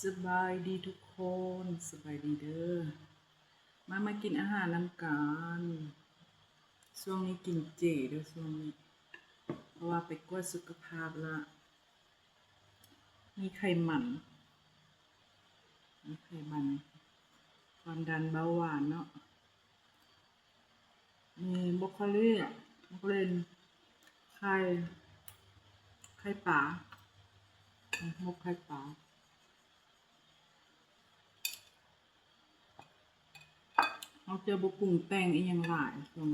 สบายดีทุกคนสบายดีเด้อมากินอาหารนำกันช่วงนี้กินเจเด้อช่วงนี้เพราะว่าไปกวดสุขภาพละมีไขมันความดันเบาหวานเนาะมีบรอกโคลีไข่ปลาหมกไข่ปลาเอาเจอบ่ปรุงแต่งอีหยังหลายตรง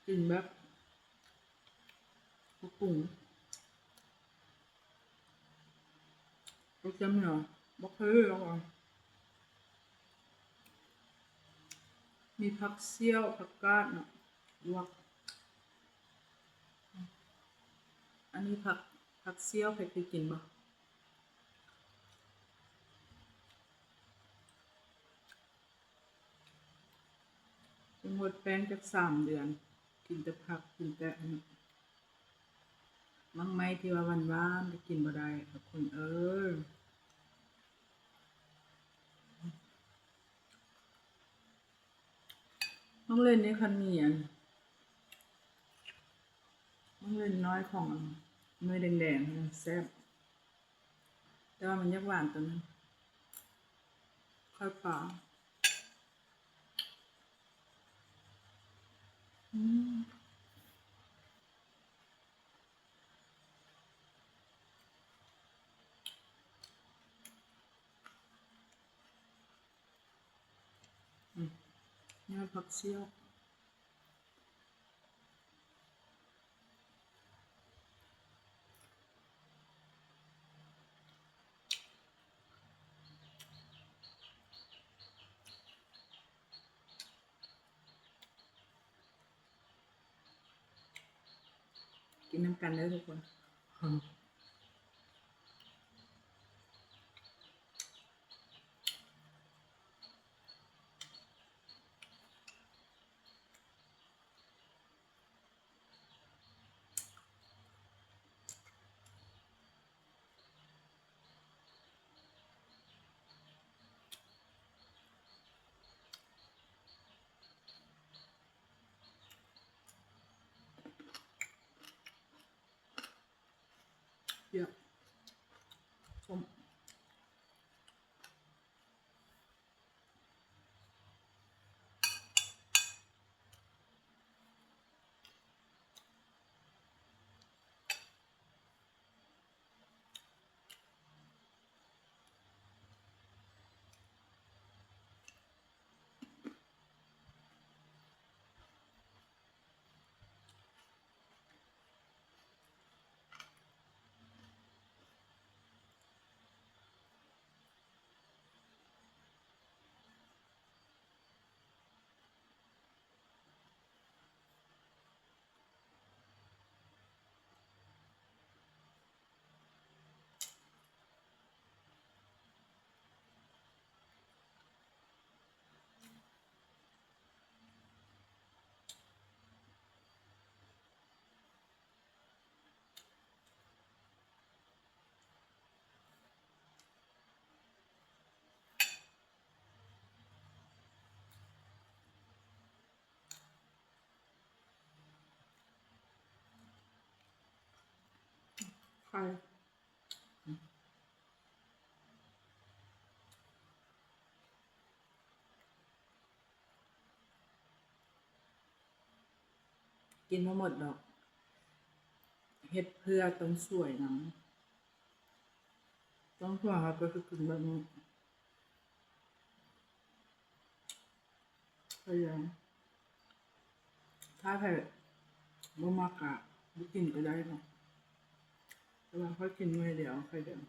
กินแบบบ่ปรุงก็จำเนาะบ่เคยแล้วมีผักเสี้ยวผักกาดเนาะลวกอันนี้ผักเสี้ยวเคยกินบ่หมดแป้งจาก3เดือนกินแต่ผักกินแต่อันนี้มั่งไหมที่ว่าหวานๆกินบ่ได้ขอบคุณน้องเล่นนี่คันมีอันน้องเล่นน้อยของเนยแดงๆแซ่บแต่ว่ามันยักหวานตัวนึงค่อยปลานี่ผักเสี้ยวกินน้ำกันเด้อทุกคนเยอะชมไข่กินบ่หมดดอกเฮ็ดเพื่อต้องสวยนำต้องสวยครับก็คือกินแบบนี้พยายามถ้าใครบ่มักบ่กินก็ได้เนาะแต่ว่าค่อยกินมื้อเดียวค่อยเดิน